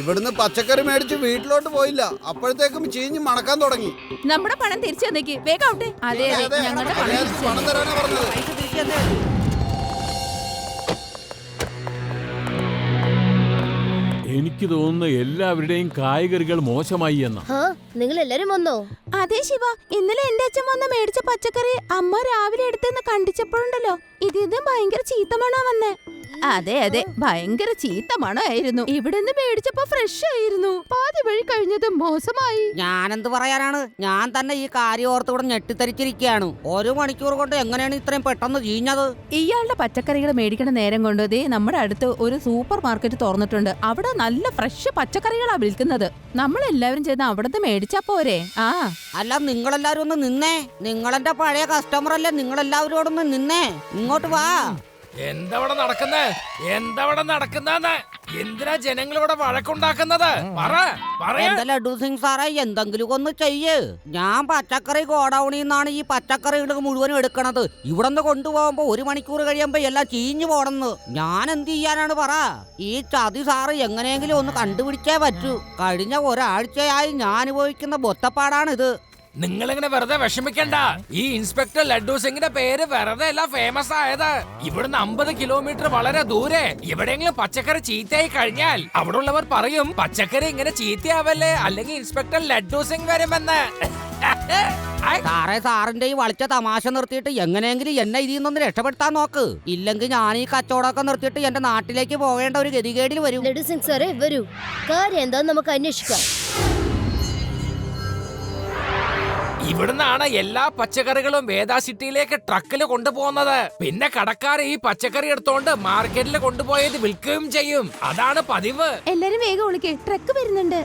ഇവിടുന്ന് പച്ചക്കറി മേടിച്ച് വീട്ടിലോട്ട് പോയില്ല, അപ്പോഴത്തേക്കും ചീഞ്ഞ് മണക്കാൻ തുടങ്ങി. നമ്മുടെ പണം തിരിച്ചു തന്നേക്ക്, വേഗം ആവട്ടെ. അതെ അതെ, ഞങ്ങളുടെ പണം തിരിച്ചു പണം തരാനാ പറഞ്ഞത്. എനിക്ക് തോന്നുന്നു എല്ലാവരുടെയും കായ്കറികൾ മോശമായി എന്ന. നിങ്ങൾ എല്ലാരും വന്നോ? അതെ ശിവ, ഇന്നലെ എന്റെ അച്ഛൻ വന്ന് മേടിച്ച പച്ചക്കറി അമ്മ രാവിലെ എടുത്തെന്ന് കണ്ടിച്ചപ്പോഴുണ്ടല്ലോ, ഇത് ഭയങ്കര ചീത്ത മണാ വന്നേ. അതെ അതെ, ഭയങ്കര ചീത്ത മണമായിരുന്നു. ഇവിടുന്ന് മേടിച്ചപ്പോ ഫ്രഷ് ആയിരുന്നു, പാതി വഴി കഴിഞ്ഞത് മോശമായി. ഞാനെന്ത് പറയാനാണ്, ഞാൻ തന്നെ ഈ കാര്യം ഓർത്തുകൂടെ ഞെട്ടിത്തരിച്ചിരിക്കുകയാണ്. 1 മണിക്കൂർ കൊണ്ട് എങ്ങനെയാണ് ഇത്രയും പെട്ടെന്ന് ചീഞ്ഞത്? ഇയാളുടെ പച്ചക്കറികൾ മേടിക്കണ നേരം കൊണ്ട് ദേ നമ്മുടെ അടുത്ത് ഒരു സൂപ്പർ മാർക്കറ്റ് തുറന്നിട്ടുണ്ട്. അവിടെ നല്ല ഫ്രഷ് പച്ചക്കറികളാ വിൽക്കുന്നത്. നമ്മളെല്ലാവരും ചെയ്ത് അവിടുന്ന് മേടിച്ചാ പോരെ? അല്ല, നിങ്ങളെല്ലാരും ഒന്ന് നിന്നേ. നിങ്ങളെന്റെ പഴയ കസ്റ്റമർ അല്ലേ, നിങ്ങളെല്ലാവരോടൊന്ന് നിന്നേ. ഇങ്ങോട്ട് വാ. എന്തവിടെ നടക്കുന്ന എന്തിനാ ജനങ്ങളിവിടെ വഴക്കുണ്ടാക്കുന്നത്? എന്റെ ലഡു സിംഗ് സാറേ, എന്തെങ്കിലും ഒന്ന് ചെയ്യ്. ഞാൻ പച്ചക്കറി ഗോഡൌണിൽ നിന്നാണ് ഈ പച്ചക്കറികൾ മുഴുവനും എടുക്കണത്. ഇവിടെ നിന്ന് കൊണ്ടുപോകുമ്പോ 1 മണിക്കൂർ കഴിയുമ്പോ എല്ലാം ചീഞ്ഞു പോണെന്ന്. ഞാൻ എന്ത് ചെയ്യാനാണ് പറ? ഈ ചതി സാറ് എങ്ങനെയെങ്കിലും ഒന്ന് കണ്ടുപിടിച്ചേ പറ്റൂ. കഴിഞ്ഞ ഒരാഴ്ചയായി ഞാൻ അനുഭവിക്കുന്ന ബൊത്തപ്പാടാണിത്. നിങ്ങളിങ്ങനെ വെറുതെ വിഷമിക്കണ്ട. ഈ ഇൻസ്പെക്ടർ ലഡ്ഡു സിംഗിന്റെ പേര് വെറുതെ അല്ല ഫേമസ് ആയത്. ഇവിടുന്ന് 50 കിലോമീറ്റർ വളരെ ദൂരെ എവിടെയെങ്കിലും പച്ചക്കറി ചീത്തയായി കഴിഞ്ഞാൽ അവിടെ ഉള്ളവർ പറയും, പച്ചക്കറി ഇങ്ങനെ ചീത്തയാവല്ലേ, അല്ലെങ്കിൽ ഇൻസ്പെക്ടർ ലഡ്ഡു സിംഗ് വരുമെന്ന്. സാറേ, സാറിന്റെ ഈ വളിച്ച തമാശ നിർത്തിയിട്ട് എങ്ങനെയെങ്കിലും എന്നെ ഇതിൽ നിന്നൊന്ന് രക്ഷപ്പെടുത്താൻ നോക്ക്. ഇല്ലെങ്കിൽ ഞാൻ ഈ കച്ചവടമൊക്കെ നിർത്തിയിട്ട് എന്റെ നാട്ടിലേക്ക് പോകേണ്ട ഒരു ഗതികേടിൽ വരും. ലഡു സിംഗ് സാറേ വരൂ, കാര്യം എന്താന്ന് നമുക്ക് അന്വേഷിക്കാം. ഇവിടുന്നാണ് എല്ലാ പച്ചക്കറികളും വേദ സിറ്റിയിലേക്ക് ട്രക്കിൽ കൊണ്ടുപോകുന്നത്. പിന്നെ കടക്കാർ ഈ പച്ചക്കറി എടുത്തോണ്ട് മാർക്കറ്റിൽ കൊണ്ടുപോയത് വിൽക്കുകയും ചെയ്യും. അതാണ് പതിവ്. എല്ലാരും വേഗം വിളിക്കേ, ട്രക്ക് വരുന്നുണ്ട്.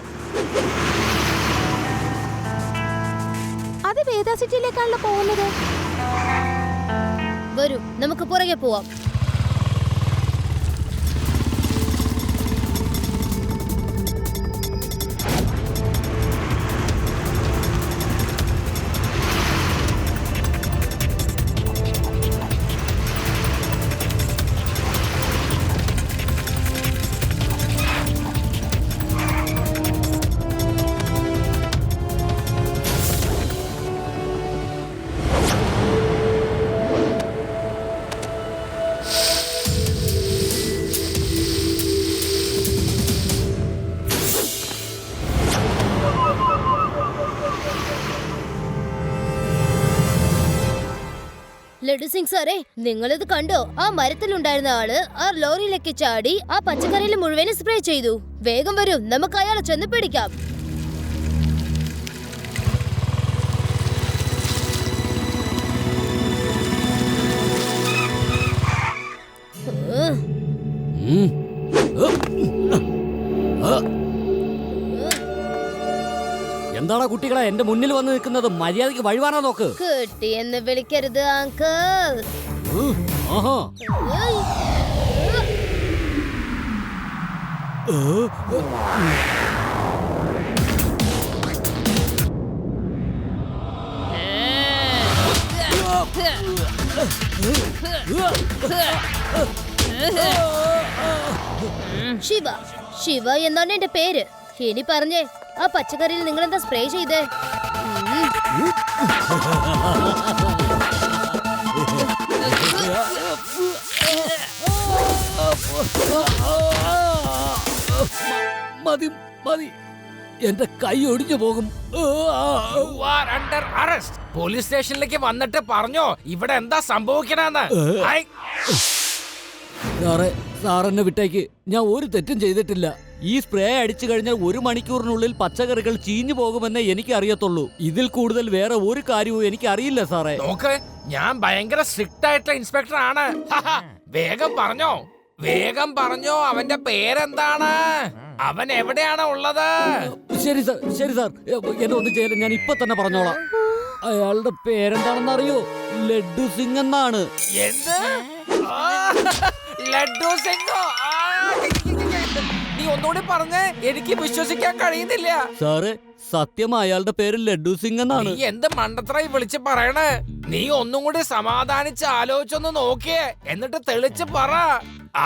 അത് വേദ സിറ്റിയിലേക്കാണല്ലോ പോകുന്നത്. വരൂ, നമുക്ക് പുറകെ പോവാം. ലഡു സിംഗ് സാറേ, നിങ്ങളിത് കണ്ടോ? ആ മരത്തിലുണ്ടായിരുന്ന ആള് ആ ലോറിയിലേക്ക് ചാടി ആ പച്ചക്കറിയിൽ മുഴുവനും സ്പ്രേ ചെയ്തു. വേഗം വരൂ, നമുക്ക് അയാളെ ചെന്ന് പിടിക്കാം. എന്താടാ കുട്ടികളെ എന്റെ മുന്നിൽ വന്ന് നിൽക്കുന്നത്? മര്യാദയ്ക്ക് വഴിവാനാ നോക്ക്. കുട്ടി എന്ന് വിളിക്കരുത് അങ്കിൾ. ശിവ, ശിവ എന്നാണ് എന്റെ പേര്. ഇനി പറഞ്ഞേ, ആ പച്ചക്കറിയിൽ നിങ്ങൾ എന്താ സ്പ്രേ ചെയ്തേ? മതി മതി, എന്റെ കൈ ഒടിഞ്ഞു പോകും. പോലീസ് സ്റ്റേഷനിലേക്ക് വന്നിട്ട് പറഞ്ഞോ ഇവിടെ എന്താ സംഭവിക്കണെന്ന്. സാറേ, സാറെന്നെ വിട്ടേക്ക്. ഞാൻ ഒരു തെറ്റും ചെയ്തിട്ടില്ല. ഈ സ്പ്രേ അടിച്ചു കഴിഞ്ഞാൽ 1 മണിക്കൂറിനുള്ളിൽ പച്ചക്കറികൾ ചീഞ്ഞു പോകുമെന്നേ എനിക്ക് അറിയത്തുള്ളൂ. ഇതിൽ കൂടുതൽ വേറെ ഒരു കാര്യവും എനിക്ക് അറിയില്ല സാറേ. നോക്ക്, ഞാൻ ഭയങ്കര സ്ട്രിക്റ്റ് ആയിട്ടുള്ള ഇൻസ്പെക്ടർ ആണ്. വേഗം പറഞ്ഞോ അവന്റെ പേരെന്താണ്, അവൻ എവിടെയാണ് ഉള്ളത്? ശരി സാർ, ശരി സാർ, എന്നെ ഒന്നും ചെയ്യില്ല, ഞാൻ ഇപ്പൊ തന്നെ പറഞ്ഞോളാം. അയാളുടെ പേരെന്താണെന്ന് അറിയോ? ലഡ്ഡു സിംഗ് എന്നാണ്. എന്ത്? ലഡ്ഡു സിംഗോ? നീ ഒന്നുകൂടി പറഞ്ഞേ, എനിക്ക് വിശ്വസിക്കാൻ കഴിയുന്നില്ല. സാറേ, സത്യം അയാളുടെ പേര് ലഡ്ഡു സിംഗ് എന്നാണ്. നീ എന്ത് മണ്ടത്തരായി വിളിച്ച് പറയണേ? നീ ഒന്നും കൂടി സമാധാനിച്ച് ആലോചിച്ചൊന്ന് നോക്കിയേ, എന്നിട്ട് തെളിച്ച് പറ.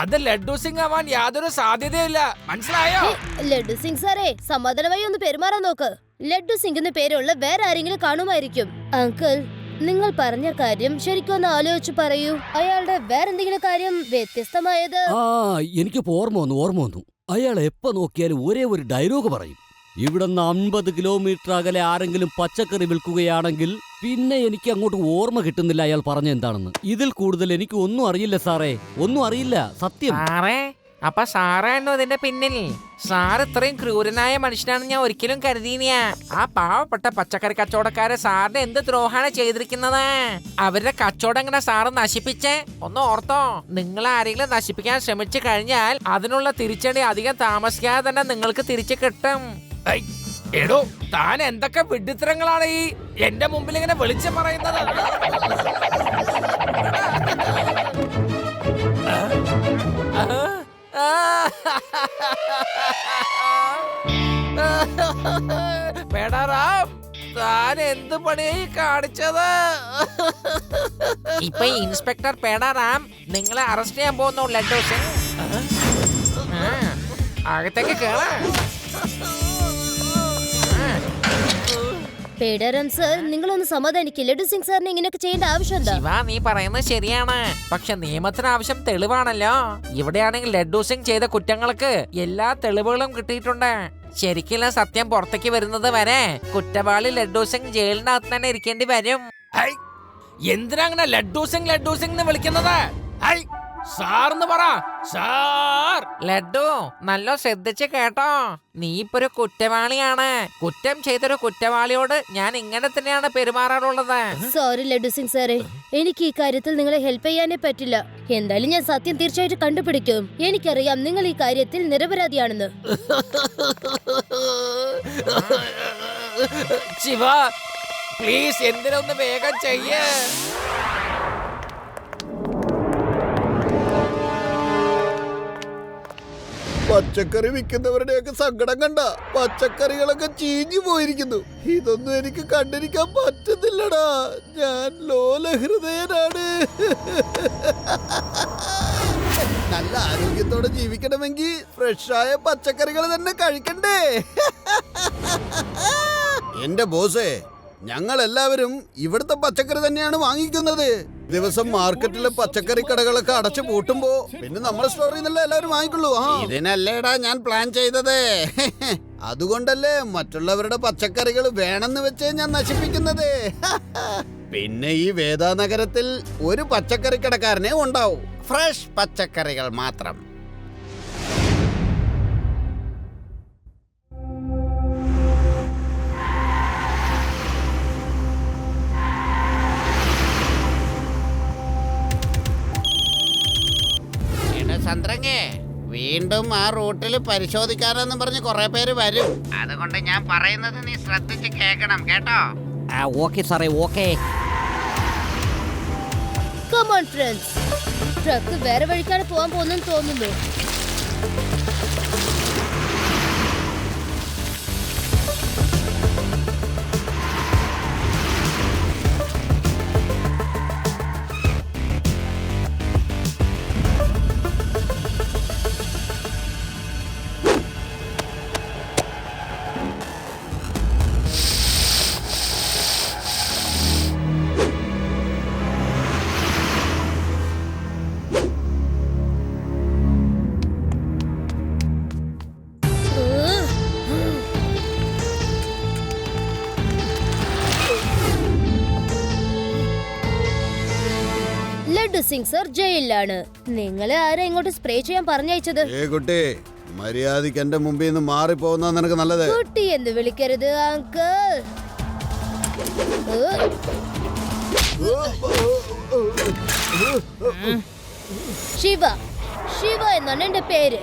അത് ലഡ്ഡു സിംഗ് ആവാൻ യാതൊരു സാധ്യതയില്ല, മനസ്സിലായോ? ലഡ്ഡു സിംഗ് സാറേ, സമാധാനമായി ഒന്ന് പെരുമാറാൻ നോക്ക്. ലഡ്ഡു സിംഗ് എന്ന് പേരുള്ള വേറെ ആരെങ്കിലും കാണുമായിരിക്കും. അങ്കിൾ, നിങ്ങൾ പറഞ്ഞ കാര്യം ശരിക്കും ഒന്ന് ആലോചിച്ച് പറയൂ. അയാളുടെ വേറെന്തെങ്കിലും കാര്യം വ്യത്യസ്തമായത്? എനിക്ക് ഓർമ്മ വന്നു. അയാൾ എപ്പോ നോക്കിയാലും ഒരേ ഒരു ഡയലോഗ് പറയും. ഇവിടുന്ന് 50 കിലോമീറ്റർ അകലെ ആരെങ്കിലും പച്ചക്കറി വിൽക്കുകയാണെങ്കിൽ പിന്നെ എനിക്ക് അങ്ങോട്ട് ഓർമ്മ കിട്ടുന്നില്ല അയാൾ പറഞ്ഞ എന്താണെന്ന്. ഇതിൽ കൂടുതൽ എനിക്ക് ഒന്നും അറിയില്ല സാറേ, ഒന്നും അറിയില്ല, സത്യം. സാറേ, അപ്പൊ സാറാണോ ഇതിന്റെ പിന്നിൽ? സാർ ഇത്രയും ക്രൂരനായ മനുഷ്യനാണെന്ന് ഞാൻ ഒരിക്കലും കരുതിയില്ല. ആ പാവപ്പെട്ട പച്ചക്കറി കച്ചവടക്കാരെ സാറിന് എന്ത് ദ്രോഹാണ് ചെയ്തിരിക്കുന്നത്? അവരുടെ കച്ചവടം എങ്ങനെ സാറ് നശിപ്പിച്ചേ? ഒന്ന് ഓർത്തോ, നിങ്ങൾ ആരെങ്കിലും നശിപ്പിക്കാൻ ശ്രമിച്ചു കഴിഞ്ഞാൽ അതിനുള്ള തിരിച്ചടി അധികം താമസിക്കാതെ തന്നെ നിങ്ങൾക്ക് തിരിച്ചു കിട്ടും. ഐ, എടോ, താൻ എന്തൊക്കെ വിഡ്ഢിത്തരങ്ങളാണ് ഈ എന്റെ മുമ്പിൽ ഇങ്ങനെ വിളിച്ചു പറയുന്നത്? പേടാറാം, താൻ എന്ത് പണിയായി കാണിച്ചത്? ഇപ്പൊ ഇൻസ്പെക്ടർ പേടാറാം നിങ്ങളെ അറസ്റ്റ് ചെയ്യാൻ പോകുന്നു ലഡ്ഡു സിംഗ്. അകത്തേക്ക് കേറാ. പേടരം സർ, നിങ്ങളൊന്ന് സമാധാനിക്കില്ല. ലഡ്ഡു സിംഗ് സാറിന് ഇങ്ങനെയൊക്കെ ചെയ്യേണ്ട ആവശ്യം എന്താ? ശിവ, നീ പറയുന്നത് ശരിയാണ്. പക്ഷെ നിയമത്തിന് ആവശ്യം തെളിവാണല്ലോ. ഇവിടെയാണെങ്കിൽ ലഡ്ഡു സിംഗ് ചെയ്ത കുറ്റങ്ങൾക്ക് എല്ലാ തെളിവുകളും കിട്ടിയിട്ടുണ്ട്. ശരിക്കുള്ള സത്യം പുറത്തേക്ക് വരുന്നത് വരെ കുറ്റവാളി ലഡ്ഡു സിംഗ് ജയിലിനകത്ത് തന്നെ ഇരിക്കേണ്ടി വരും. ഐ, എന്തിനാ അങ്ങനെ ലഡ്ഡു സിംഗ് എന്ന് വിളിക്കുന്നത്? ഐ, സാർന്ന് പറ, സാർ. ലഡ്ഡു, നല്ല ശ്രദ്ധിച്ച് കേട്ടോ. നീ ഇപ്പൊ ഒരു കുറ്റവാളിയാണ്. കുറ്റം ചെയ്തൊരു കുറ്റവാളിയോട് ഞാൻ ഇങ്ങനെ തന്നെയാണ് പെരുമാറാറുള്ളത്. സോറി ലഡ്ഡു സിംഗ് സാറേ, എനിക്ക് ഈ കാര്യത്തിൽ നിങ്ങളെ ഹെൽപ്പ് ചെയ്യാനേ പറ്റില്ല. എന്തായാലും ഞാൻ സത്യം തീർച്ചയായിട്ടും കണ്ടുപിടിക്കും. എനിക്കറിയാം നിങ്ങൾ ഈ കാര്യത്തിൽ നിരപരാധിയാണെന്ന്. ശിവ, പ്ലീസ് എന്തിനൊന്ന് വേഗം ചെയ്യേ. പച്ചക്കറി വിൽക്കുന്നവരുടെയൊക്കെ സങ്കടം കണ്ട പച്ചക്കറികളൊക്കെ ചീഞ്ഞു പോയിരിക്കുന്നു. ഇതൊന്നും എനിക്ക് കണ്ടിരിക്കാൻ പറ്റുന്നില്ലടാ. ഞാൻ ലോലഹൃദയനാണ്. നല്ല ആരോഗ്യത്തോടെ ജീവിക്കണമെങ്കിൽ ഫ്രഷായ പച്ചക്കറികൾ തന്നെ കഴിക്കണ്ടേ? എന്റെ ബോസേ, ഞങ്ങൾ എല്ലാവരും ഇവിടുത്തെ പച്ചക്കറി തന്നെയാണ് വാങ്ങിക്കുന്നത്. ദിവസം മാർക്കറ്റിലെ പച്ചക്കറി കടകളൊക്കെ അടച്ചു പൂട്ടുമ്പോ പിന്നെ നമ്മുടെ സ്റ്റോറിൽ നിന്നല്ല എല്ലാവരും വാങ്ങിക്കുള്ളൂ. ഇതിനല്ലേടാ ഞാൻ പ്ലാൻ ചെയ്തത്. അതുകൊണ്ടല്ലേ മറ്റുള്ളവരുടെ പച്ചക്കറികൾ വേണമെന്ന് വെച്ചേ ഞാൻ നശിപ്പിക്കുന്നത്. പിന്നെ ഈ വേദാനഗരത്തിൽ ഒരു പച്ചക്കറി കടക്കാരനെ ഉണ്ടാവും, ഫ്രഷ് പച്ചക്കറികൾ മാത്രം. ചന്ദ്രങ്ങേ, വീണ്ടും ആ റൂട്ടിൽ പരിശോധിക്കാനെന്ന് പറഞ്ഞ് കുറെ പേര് വരും. അതുകൊണ്ട് ഞാൻ പറയുന്നത് നീ ശ്രദ്ധിച്ച് കേൾക്കണം, കേട്ടോ? ഓക്കെ സാറേ, okay. Come on, friends. Truck വേറെ വഴിക്കാണ് പോകാൻ പോകുന്നെന്ന് തോന്നുന്നു. ലഡ്ഡു സിംഗ് സർ ജയിലിലാണ്. നിങ്ങളെ ആരാ ഇങ്ങോട്ട് സ്പ്രേ ചെയ്യാൻ പറഞ്ഞയച്ചത്? കുട്ടി, മര്യാദയ്ക്ക് എന്റെ മുമ്പിൽ നിന്ന് മാറിപ്പോകുന്ന നിനക്ക് നല്ലത്. കുട്ടി എന്ന് വിളിക്കരുത് അങ്കിൾ. ശിവ, ശിവ എന്നാണ് എന്റെ പേര്.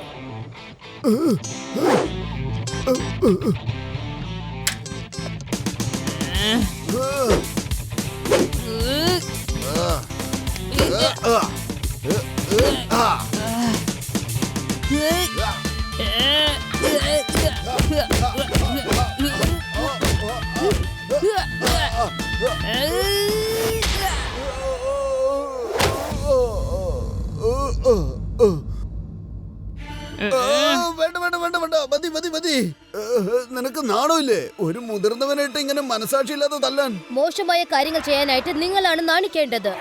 മതി. നിനക്ക് നാണമില്ലേ ഒരു മുതിർന്നവനായിട്ട് ഇങ്ങനെ മനസാക്ഷി ഇല്ലാതെ തല്ലാൻ? മോശമായ കാര്യങ്ങൾ ചെയ്യാനായിട്ട് നിങ്ങളാണ് നാണിക്കേണ്ടത്.